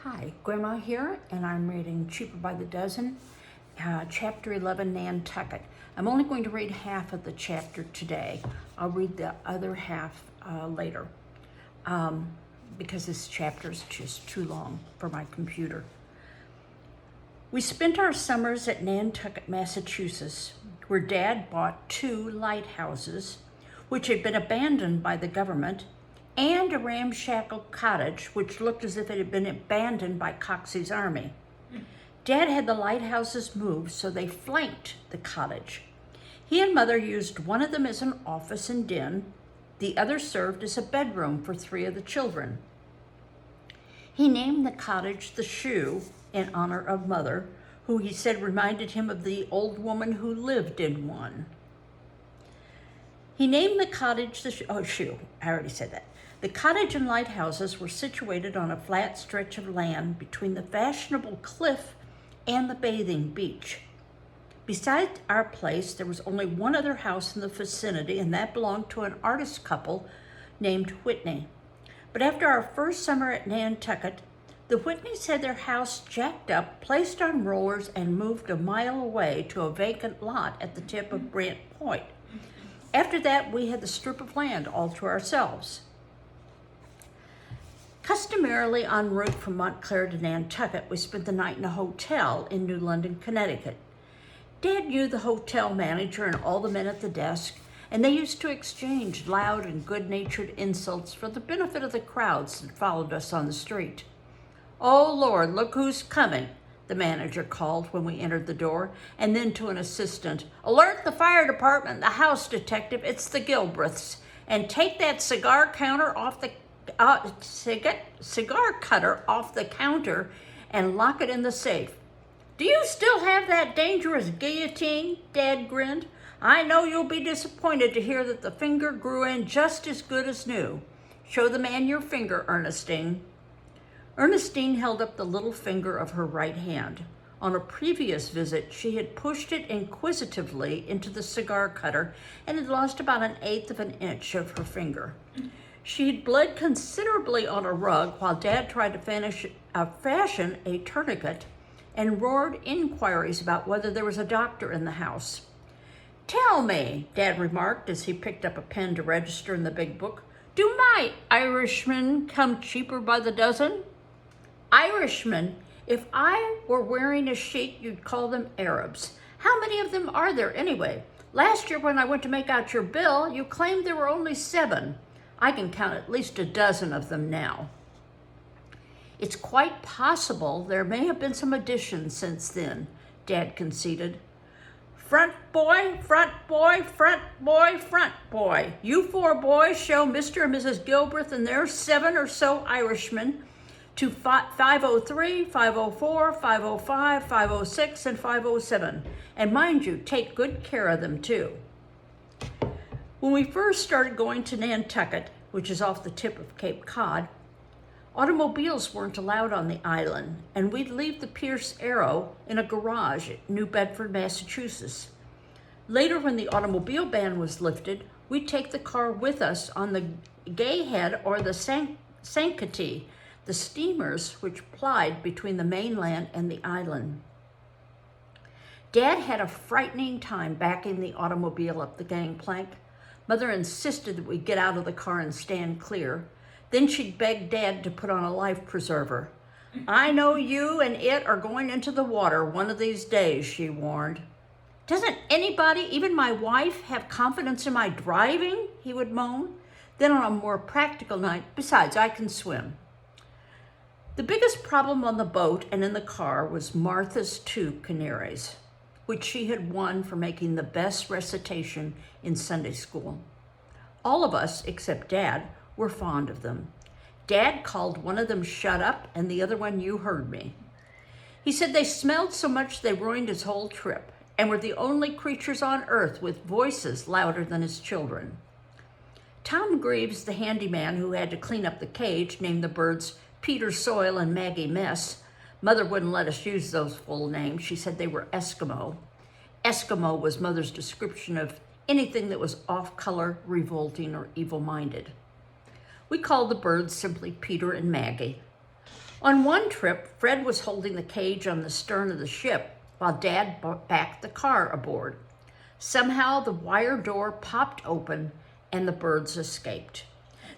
Hi, Grandma here, and I'm reading Cheaper by the Dozen, Chapter 11, Nantucket. I'm only going to read half of the chapter today. I'll read the other half later because this chapter is just too long for my computer. We spent our summers at Nantucket, Massachusetts, where Dad bought 2 lighthouses, which had been abandoned by the government, and a ramshackle cottage, which looked as if it had been abandoned by Coxey's army. Dad had the lighthouses moved so they flanked the cottage. He and Mother used one of them as an office and den. The other served as a bedroom for 3 of the children. He named the cottage the Shoe in honor of Mother, who he said reminded him of the old woman who lived in one. He named the cottage the Shoe. I already said that. The cottage and lighthouses were situated on a flat stretch of land between the fashionable cliff and the bathing beach. Beside our place, there was only one other house in the vicinity, and that belonged to an artist couple named Whitney. But after our first summer at Nantucket, the Whitneys had their house jacked up, placed on rollers, and moved a mile away to a vacant lot at the tip of Grant Point. After that, we had the strip of land all to ourselves. Customarily en route from Montclair to Nantucket, we spent the night in a hotel in New London, Connecticut. Dad knew the hotel manager and all the men at the desk, and they used to exchange loud and good-natured insults for the benefit of the crowds that followed us on the street. "Oh, Lord, look who's coming," the manager called when we entered the door, and then to an assistant, "Alert the fire department, the house detective, it's the Gilbreths, and take that cigar cutter off the counter and lock it in the safe." "Do you still have that dangerous guillotine?" Dad grinned. "I know you'll be disappointed to hear that the finger grew in just as good as new. Show the man your finger, Ernestine." Ernestine held up the little finger of her right hand. On a previous visit, she had pushed it inquisitively into the cigar cutter and had lost about 1/8 of an inch of her finger. She had bled considerably on a rug while Dad tried to fashion a tourniquet and roared inquiries about whether there was a doctor in the house. "Tell me," Dad remarked as he picked up a pen to register in the big book, "do my Irishmen come cheaper by the dozen?" "Irishmen? If I were wearing a sheet, you'd call them Arabs. How many of them are there anyway? Last year when I went to make out your bill, you claimed there were only 7. I can count at least a dozen of them now." "It's quite possible there may have been some additions since then," Dad conceded. "Front boy, front boy, front boy, front boy. You 4 boys show Mr. and Mrs. Gilbreth and their 7 or so Irishmen to 503, 504, 505, 506, and 507. And mind you, take good care of them too." When we first started going to Nantucket, which is off the tip of Cape Cod, automobiles weren't allowed on the island, and we'd leave the Pierce Arrow in a garage at New Bedford, Massachusetts. Later, when the automobile ban was lifted, we'd take the car with us on the Gayhead or the Sankaty, the steamers which plied between the mainland and the island. Dad had a frightening time backing the automobile up the gangplank. Mother insisted that we get out of the car and stand clear. Then she'd beg Dad to put on a life preserver. "I know you and it are going into the water one of these days," she warned. "Doesn't anybody, even my wife, have confidence in my driving?" he would moan. Then on a more practical night, "Besides, I can swim." The biggest problem on the boat and in the car was Martha's 2 canaries, which she had won for making the best recitation in Sunday school. All of us, except Dad, were fond of them. Dad called one of them "Shut Up" and the other one "You Heard Me." He said they smelled so much they ruined his whole trip and were the only creatures on earth with voices louder than his children. Tom Greaves, the handyman who had to clean up the cage, named the birds Peter Soil and Maggie Mess. Mother wouldn't let us use those full names. She said they were Eskimo. Eskimo was Mother's description of anything that was off-color, revolting, or evil-minded. We called the birds simply Peter and Maggie. On one trip, Fred was holding the cage on the stern of the ship while Dad backed the car aboard. Somehow the wire door popped open and the birds escaped.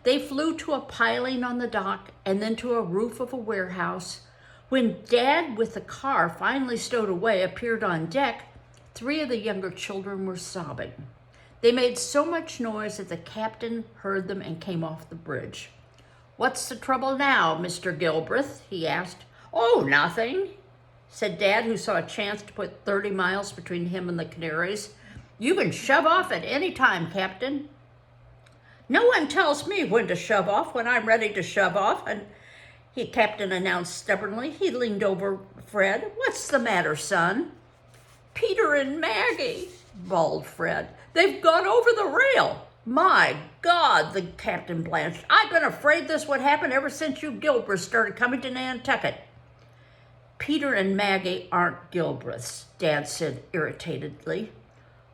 They flew to a piling on the dock and then to a roof of a warehouse. When Dad, with the car finally stowed away, appeared on deck, 3 of the younger children were sobbing. They made so much noise that the captain heard them and came off the bridge. "What's the trouble now, Mr. Gilbreth?" he asked. "Oh, nothing," said Dad, who saw a chance to put 30 miles between him and the Canaries. "You can shove off at any time, Captain." "No one tells me when to shove off when I'm ready to shove off," Captain announced stubbornly. He leaned over Fred. "What's the matter, son?" "Peter and Maggie," bawled Fred. "They've gone over the rail." "My God," the captain blanched. "I've been afraid this would happen ever since you Gilbreths started coming to Nantucket." "Peter and Maggie aren't Gilbreths," Dad said irritatedly.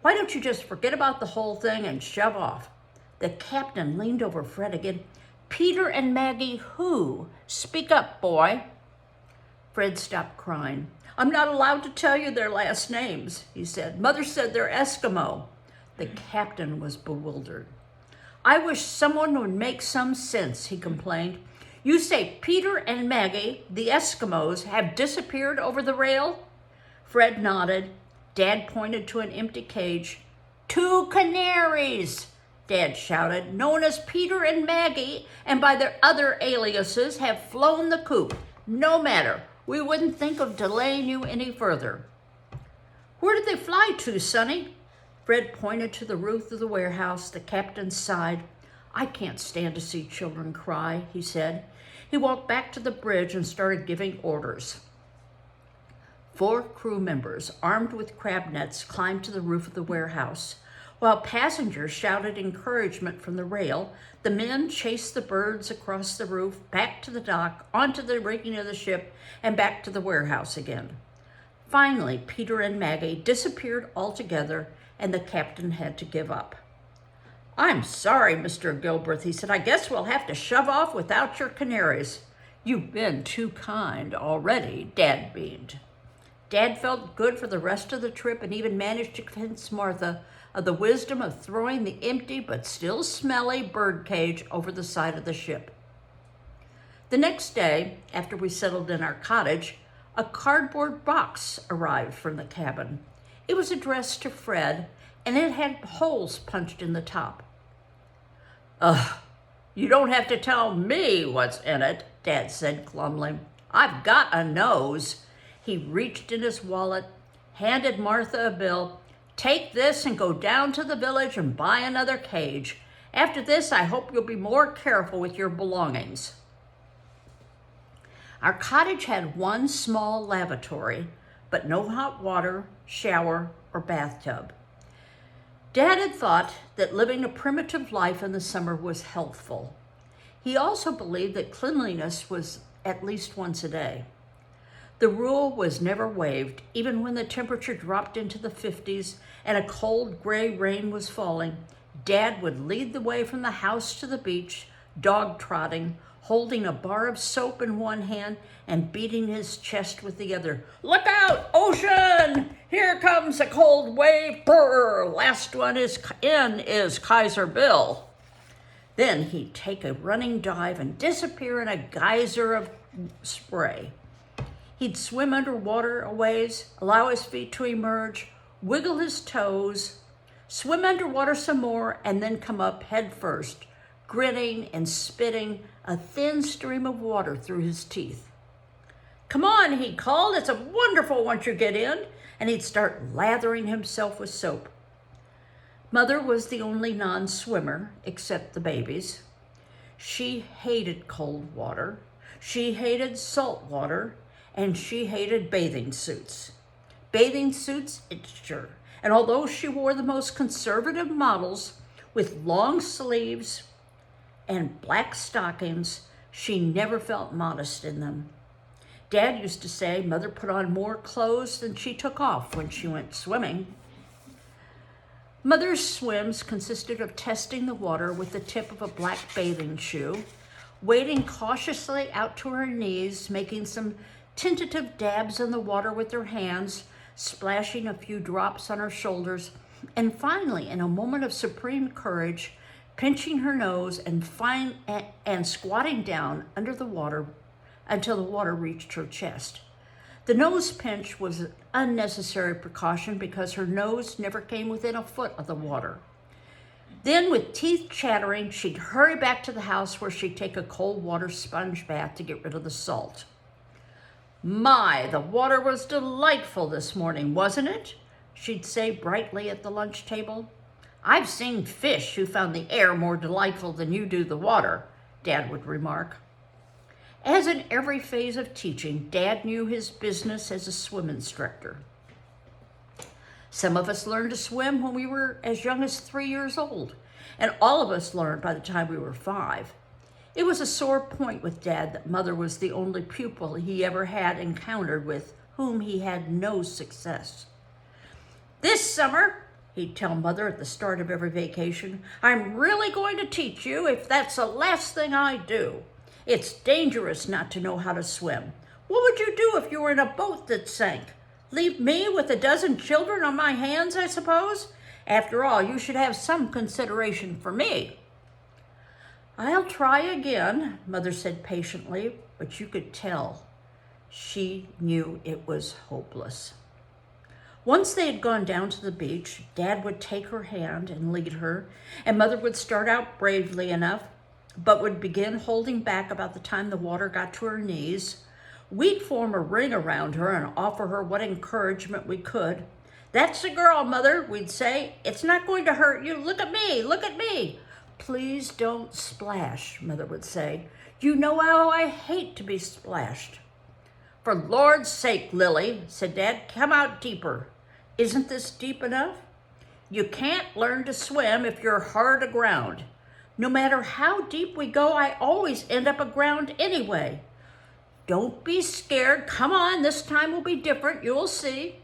"Why don't you just forget about the whole thing and shove off?" The captain leaned over Fred again. "Peter and Maggie who? Speak up, boy." Fred stopped crying. "I'm not allowed to tell you their last names," he said. "Mother said they're Eskimo." The captain was bewildered. "I wish someone would make some sense," he complained. "You say Peter and Maggie, the Eskimos, have disappeared over the rail?" Fred nodded. Dad pointed to an empty cage. "2 canaries," Dad shouted, "known as Peter and Maggie, and by their other aliases, have flown the coop. No matter, we wouldn't think of delaying you any further." "Where did they fly to, Sonny?" Fred pointed to the roof of the warehouse. The captain sighed. "I can't stand to see children cry," he said. He walked back to the bridge and started giving orders. 4 crew members, armed with crab nets, climbed to the roof of the warehouse. While passengers shouted encouragement from the rail, the men chased the birds across the roof, back to the dock, onto the rigging of the ship, and back to the warehouse again. Finally, Peter and Maggie disappeared altogether, and the captain had to give up. "I'm sorry, Mr. Gilbreth," he said. "I guess we'll have to shove off without your canaries." "You've been too kind already," Dad beamed. Dad felt good for the rest of the trip and even managed to convince Martha of the wisdom of throwing the empty but still smelly bird cage over the side of the ship. The next day, after we settled in our cottage, a cardboard box arrived from the cabin. It was addressed to Fred, and it had holes punched in the top. "Ugh, you don't have to tell me what's in it," Dad said glumly. "I've got a nose." He reached in his wallet, handed Martha a bill. "Take this and go down to the village and buy another cage. After this, I hope you'll be more careful with your belongings." Our cottage had one small lavatory, but no hot water, shower, or bathtub. Dad had thought that living a primitive life in the summer was healthful. He also believed that cleanliness was at least once a day. The rule was never waived, even when the temperature dropped into the 50s and a cold gray rain was falling. Dad would lead the way from the house to the beach, dog trotting, holding a bar of soap in one hand and beating his chest with the other. "Look out, ocean! Here comes a cold wave. Brr! Last one is Kaiser Bill." Then he'd take a running dive and disappear in a geyser of spray. He'd swim underwater a ways, allow his feet to emerge, wiggle his toes, swim underwater some more, and then come up head first, grinning and spitting a thin stream of water through his teeth. "Come on," he called. "It's a wonderful once you get in." And he'd start lathering himself with soap. Mother was the only non-swimmer, except the babies. She hated cold water. She hated salt water. And she hated bathing suits. Bathing suits, it's sure. And although she wore the most conservative models with long sleeves and black stockings, she never felt modest in them. Dad used to say Mother put on more clothes than she took off when she went swimming. Mother's swims consisted of testing the water with the tip of a black bathing shoe, wading cautiously out to her knees, making some tentative dabs in the water with her hands, splashing a few drops on her shoulders, and finally, in a moment of supreme courage, pinching her nose and squatting down under the water until the water reached her chest. The nose pinch was an unnecessary precaution because her nose never came within a foot of the water. Then, with teeth chattering, she'd hurry back to the house where she'd take a cold water sponge bath to get rid of the salt. "My, the water was delightful this morning, wasn't it?" she'd say brightly at the lunch table. "I've seen fish who found the air more delightful than you do the water," Dad would remark. As in every phase of teaching, Dad knew his business as a swim instructor. Some of us learned to swim when we were as young as 3 years old, and all of us learned by the time we were 5. It was a sore point with Dad that Mother was the only pupil he ever had encountered with whom he had no success. "This summer," he'd tell Mother at the start of every vacation, "I'm really going to teach you if that's the last thing I do. It's dangerous not to know how to swim. What would you do if you were in a boat that sank? Leave me with a dozen children on my hands, I suppose? After all, you should have some consideration for me." "I'll try again," Mother said patiently, but you could tell she knew it was hopeless. Once they had gone down to the beach, Dad would take her hand and lead her, and Mother would start out bravely enough, but would begin holding back about the time the water got to her knees. We'd form a ring around her and offer her what encouragement we could. "That's the girl, Mother," we'd say. "It's not going to hurt you. Look at me, look at me." "Please don't splash," Mother would say. "You know how I hate to be splashed." "For Lord's sake, Lily," said Dad, "come out deeper." "Isn't this deep enough?" "You can't learn to swim if you're hard aground. No matter how deep we go, I always end up aground anyway." "Don't be scared. Come on, this time will be different. You'll see."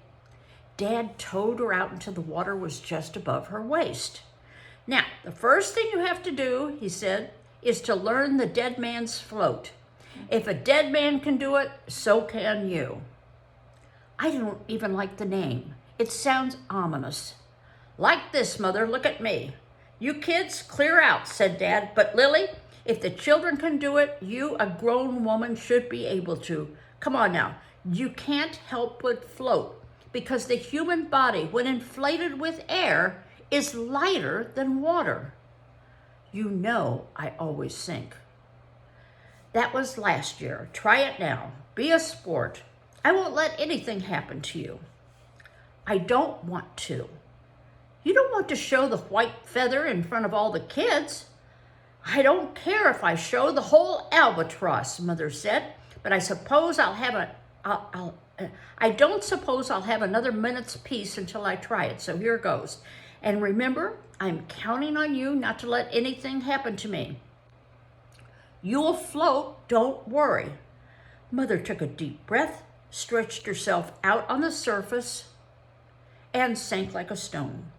Dad towed her out until the water was just above her waist. "Now, the first thing you have to do," he said, "is to learn the dead man's float. If a dead man can do it, so can you." "I don't even like the name. It sounds ominous." "Like this, Mother. Look at me. You kids, clear out," said Dad. "But Lily, if the children can do it, you, a grown woman, should be able to. Come on now. You can't help but float because the human body, when inflated with air, is lighter than water. You know I always sink." "That was last year. Try it now. Be a sport. I won't let anything happen to you." "I don't want to." "You don't want to show the white feather in front of all the kids." "I don't care if I show the whole albatross," Mother said, "but I suppose I don't suppose I'll have another minute's peace until I try it, so here goes. And remember, I'm counting on you not to let anything happen to me." "You'll float, don't worry." Mother took a deep breath, stretched herself out on the surface, and sank like a stone.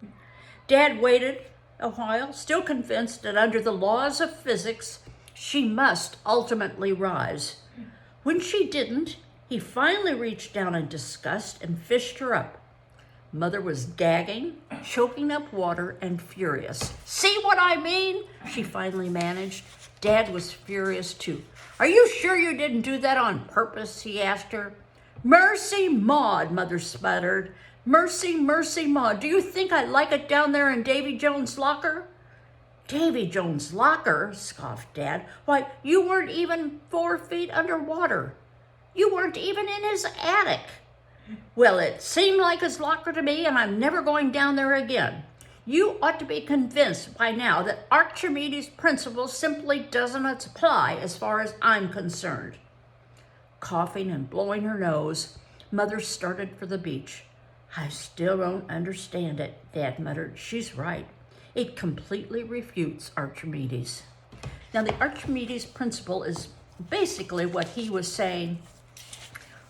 Dad waited a while, still convinced that under the laws of physics, she must ultimately rise. When she didn't, he finally reached down in disgust and fished her up. Mother was gagging, choking up water, and furious. "See what I mean?" she finally managed. Dad was furious too. "Are you sure you didn't do that on purpose?" he asked her. "Mercy, Maud," Mother sputtered. "Mercy, mercy, Maud. Do you think I like it down there in Davy Jones' locker?" "Davy Jones' locker?" scoffed Dad. "Why, you weren't even 4 feet underwater. You weren't even in his attic." "Well, it seemed like his locker to me, and I'm never going down there again. You ought to be convinced by now that Archimedes' principle simply doesn't apply as far as I'm concerned." Coughing and blowing her nose, Mother started for the beach. "I still don't understand it," Dad muttered. "She's right. It completely refutes Archimedes." Now, the Archimedes principle is basically what he was saying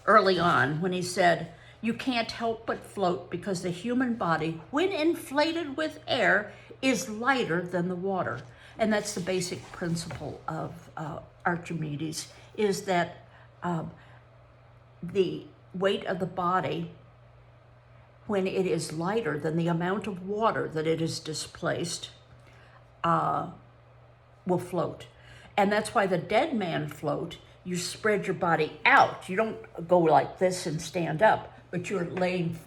early on when he said, you can't help but float because the human body, when inflated with air, is lighter than the water. And that's the basic principle of Archimedes, is that the weight of the body, when it is lighter than the amount of water that it is displaced, will float. And that's why the dead man float, you spread your body out. You don't go like this and stand up, but you're laying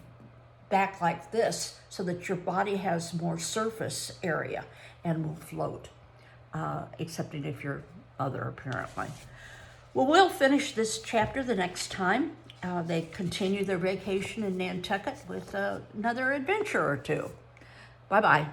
back like this so that your body has more surface area and will float, excepting if you're other, apparently. Well, we'll finish this chapter the next time. They continue their vacation in Nantucket with another adventure or two. Bye-bye.